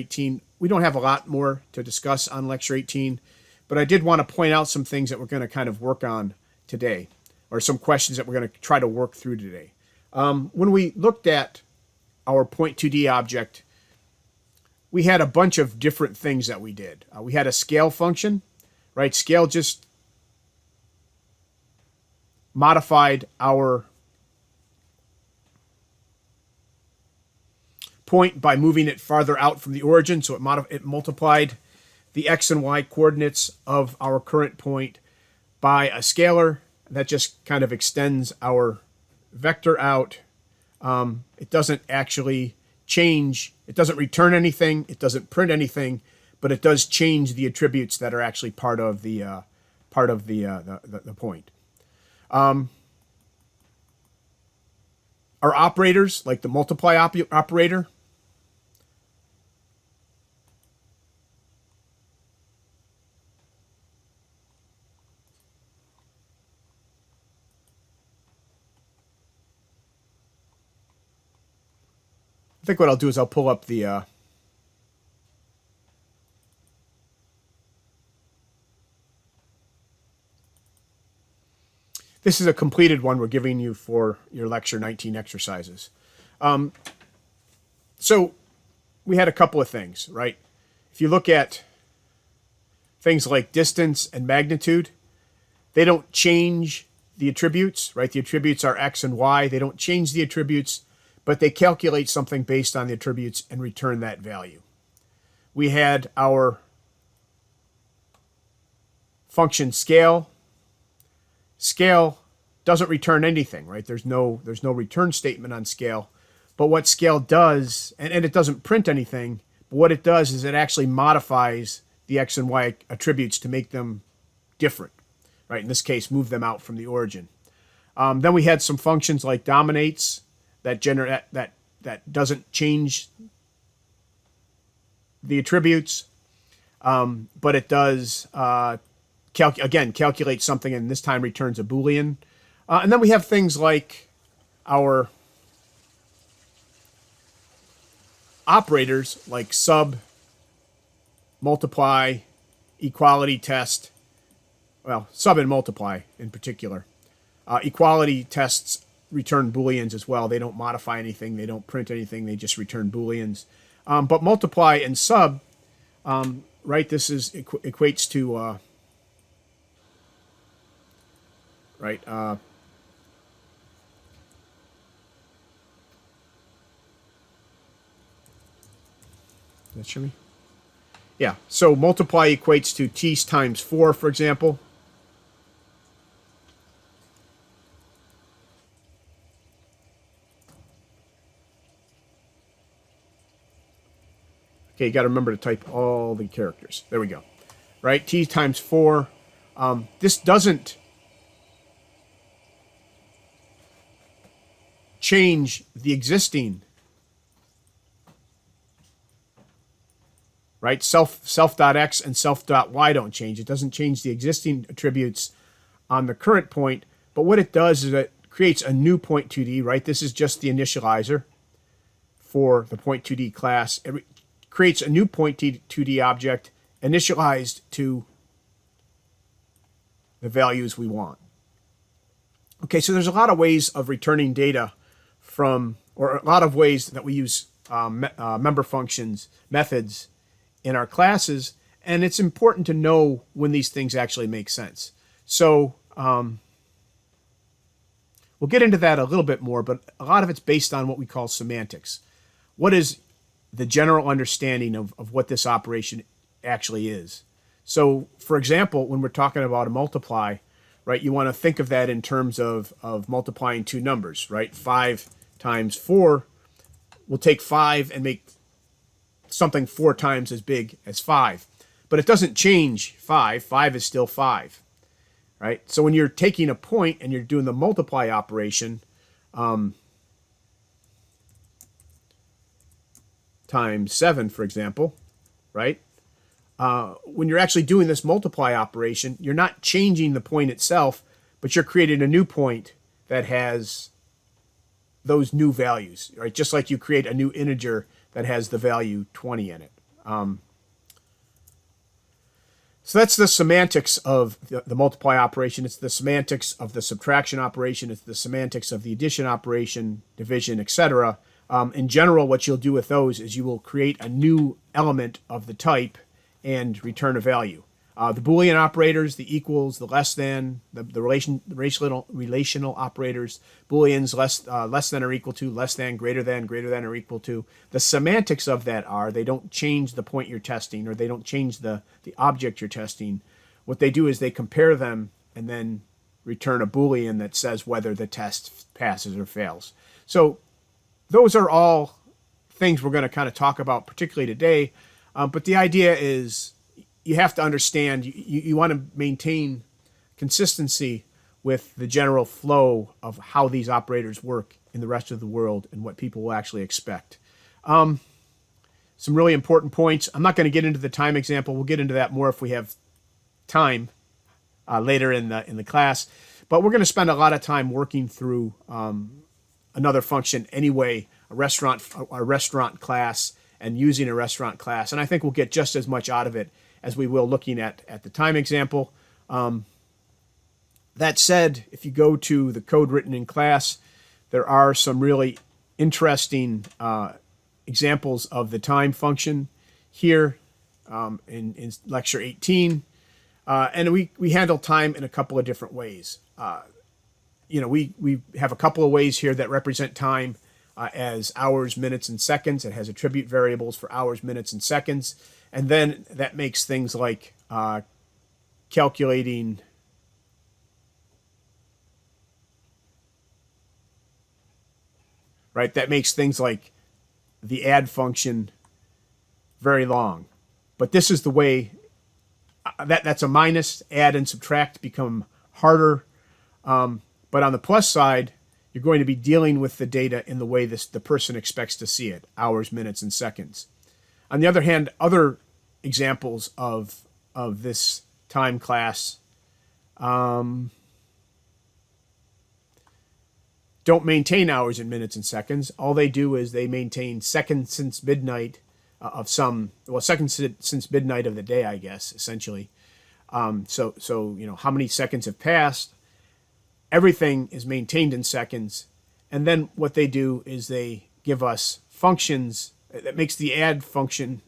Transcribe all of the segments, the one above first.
18. We don't have a lot more to discuss on Lecture 18, but I did want to point out some things that we're going to kind of work on today, or some questions that we're going to try to work through today. When we looked at our point2D object, we had a bunch of different things that we did. We had a scale function, right? Scale just modified our point by moving it farther out from the origin, so it multiplied the x and y coordinates of our current point by a scalar. That just kind of extends our vector out. It doesn't actually change, it doesn't return anything, it doesn't print anything, but it does change the attributes that are actually part of the point. Our operators, like the multiply operator, I think what I'll do is I'll pull up the this is a completed one we're giving you for your Lecture 19 exercises. So we had a couple of things, right? If you look at things like distance and magnitude, they don't change the attributes, right? The attributes are x and y. They don't change the attributes, but they calculate something based on the attributes and return that value. We had our function scale. Scale doesn't return anything, right? There's no return statement on scale. But what scale does, and it doesn't print anything, but what it does is it actually modifies the x and y attributes to make them different, right? In this case, move them out from the origin. Then we had some functions like dominates that doesn't change the attributes, but it does calculate something, and this time returns a Boolean. And then we have things like our operators, like sub, multiply, equality test. Well, sub and multiply in particular. Equality tests return Booleans as well. They don't modify anything. They don't print anything. They just return Booleans. But multiply and sub, right, this is equates to, right, that show me? Yeah, so multiply equates to t times 4, for example. Okay, you got to remember to type all the characters. There we go. Right, t times 4. This doesn't change the existing, right? Self.x and self.y don't change. It doesn't change the existing attributes on the current point, but what it does is it creates a new point2D, right? This is just the initializer for the point2D class. It creates a new point2D object initialized to the values we want. Okay, so there's a lot of ways of returning data from, or a lot of ways that we use member functions, methods in our classes, and it's important to know when these things actually make sense. So we'll get into that a little bit more, but a lot of it's based on what we call semantics. What is the general understanding of what this operation actually is? So, for example, when we're talking about a multiply, right, you want to think of that in terms of multiplying two numbers, right? 5 times 4, we'll take 5 and make something 4 times as big as 5. But it doesn't change 5. 5 is still 5, right? So when you're taking a point and you're doing the multiply operation, times 7, for example, right? When you're actually doing this multiply operation, you're not changing the point itself, but you're creating a new point that has those new values, right? Just like you create a new integer that has the value 20 in it. So that's the semantics of the multiply operation. It's the semantics of the subtraction operation. It's the semantics of the addition operation, division, etc. In general, what you'll do with those is you will create a new element of the type and return a value. The Boolean operators, the equals, the less than, the relational operators, Booleans less than or equal to, less than, greater than or equal to. The semantics of that are they don't change the point you're testing, or they don't change the object you're testing. What they do is they compare them and then return a Boolean that says whether the test passes or fails. So those are all things we're going to kind of talk about, particularly today. But the idea is you have to understand, you want to maintain consistency with the general flow of how these operators work in the rest of the world and what people will actually expect. Some really important points. I'm not going to get into the time example. We'll get into that more if we have time later in the class. But we're going to spend a lot of time working through another function anyway, a restaurant class, and using a restaurant class. And I think we'll get just as much out of it as we will looking at the time example. That said, if you go to the code written in class, there are some really interesting examples of the time function here in Lecture 18. And we handle time in a couple of different ways. We have a couple of ways here that represent time as hours, minutes, and seconds. It has attribute variables for hours, minutes, and seconds. And then that makes things like calculating that makes things like the add function very long. But this is the way that's a minus. Add and subtract become harder. But on the plus side, you're going to be dealing with the data in the way the person expects to see it, hours, minutes, and seconds. On the other hand, other examples of this time class don't maintain hours and minutes and seconds. All they do is they maintain seconds since midnight seconds since midnight of the day, I guess, essentially. So how many seconds have passed? Everything is maintained in seconds. And then what they do is they give us functions that makes the add function.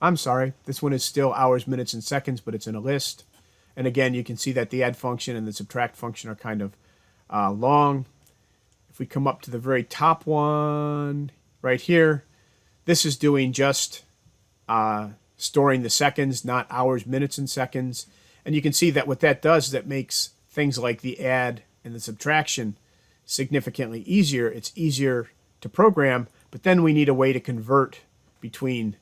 I'm sorry, this one is still hours, minutes, and seconds, but it's in a list. And again, you can see that the add function and the subtract function are kind of long. If we come up to the very top one right here, this is doing just storing the seconds, not hours, minutes, and seconds. And you can see that what that does is that makes things like the add and the subtraction significantly easier. It's easier to program, but then we need a way to convert between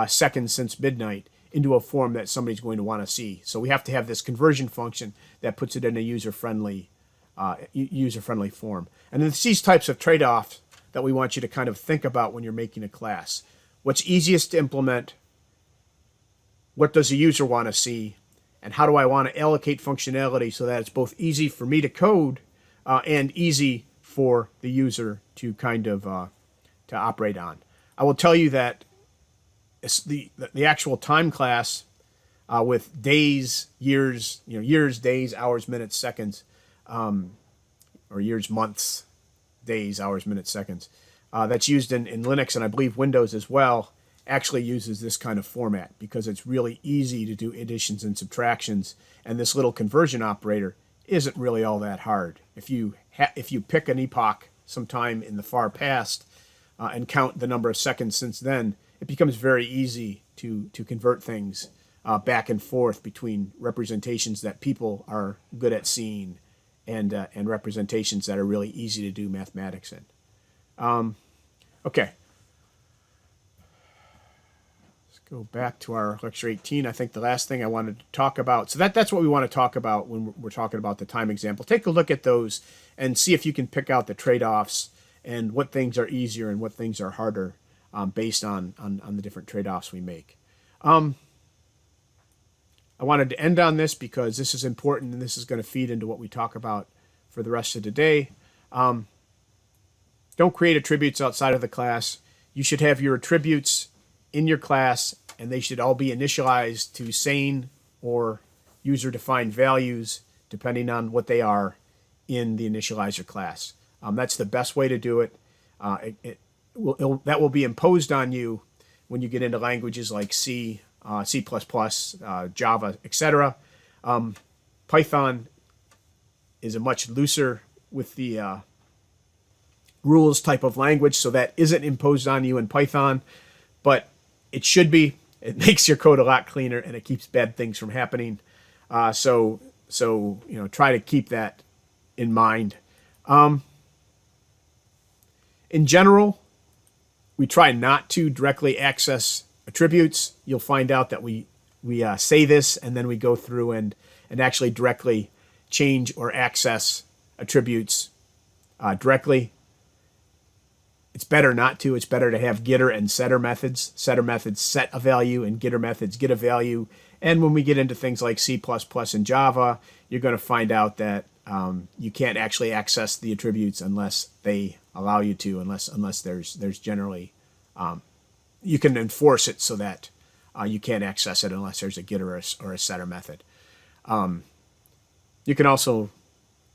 seconds since midnight into a form that somebody's going to want to see. So we have to have this conversion function that puts it in a user-friendly form. And it's these types of trade-offs that we want you to kind of think about when you're making a class. What's easiest to implement? What does the user want to see? And how do I want to allocate functionality so that it's both easy for me to code and easy for the user to kind of to operate on? I will tell you that the actual time class with days, years, years, days, hours, minutes, seconds, or years, months, days, hours, minutes, seconds, that's used in Linux and I believe Windows as well, actually uses this kind of format because it's really easy to do additions and subtractions, and this little conversion operator isn't really all that hard. If you pick an epoch sometime in the far past and count the number of seconds since then, it becomes very easy to convert things back and forth between representations that people are good at seeing and representations that are really easy to do mathematics in. Okay. Go back to our Lecture 18. I think the last thing I wanted to talk about. So that's what we want to talk about when we're talking about the time example. Take a look at those and see if you can pick out the trade-offs and what things are easier and what things are harder based on the different trade-offs we make. I wanted to end on this because this is important and this is going to feed into what we talk about for the rest of the day. Don't don't create attributes outside of the class. You should have your attributes in your class, and they should all be initialized to sane or user-defined values, depending on what they are in the initializer class. That's the best way to do it. That will be imposed on you when you get into languages like C, C++, Java, etc. Python is a much looser with the rules type of language, so that isn't imposed on you in Python, but it should be. It makes your code a lot cleaner, and it keeps bad things from happening. So try to keep that in mind. In general, we try not to directly access attributes. You'll find out that we say this, and then we go through and actually directly change or access attributes directly. It's better not to. It's better to have getter and setter methods. Setter methods set a value, and getter methods get a value. And when we get into things like C++ and Java, you're going to find out that you can't actually access the attributes unless they allow you to, unless there's generally you can enforce it so that you can't access it unless there's a getter or a setter method. You can also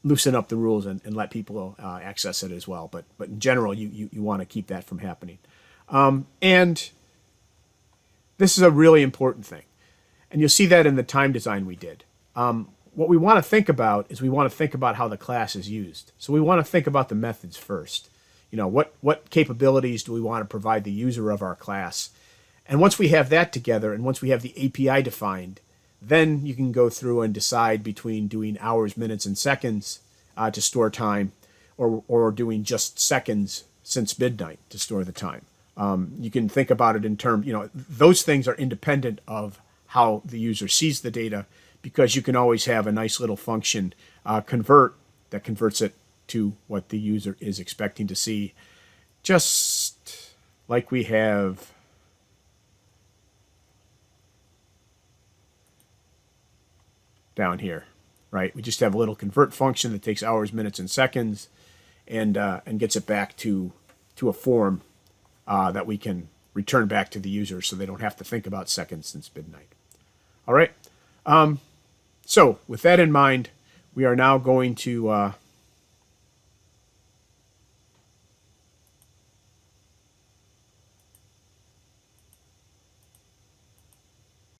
loosen up the rules and let people access it as well. But in general, you want to keep that from happening. And this is a really important thing. And you'll see that in the time design we did. What we want to think about is we want to think about how the class is used. So we want to think about the methods first. What capabilities do we want to provide the user of our class? And once we have that together, and once we have the API defined, then you can go through and decide between doing hours, minutes, and seconds to store time, or doing just seconds since midnight to store the time. You can think about it in terms, those things are independent of how the user sees the data, because you can always have a nice little function convert that converts it to what the user is expecting to see, just like we have down here, right? We just have a little convert function that takes hours, minutes, and seconds, and gets it back to a form that we can return back to the user, so they don't have to think about seconds since midnight. All right. So with that in mind, we are now going to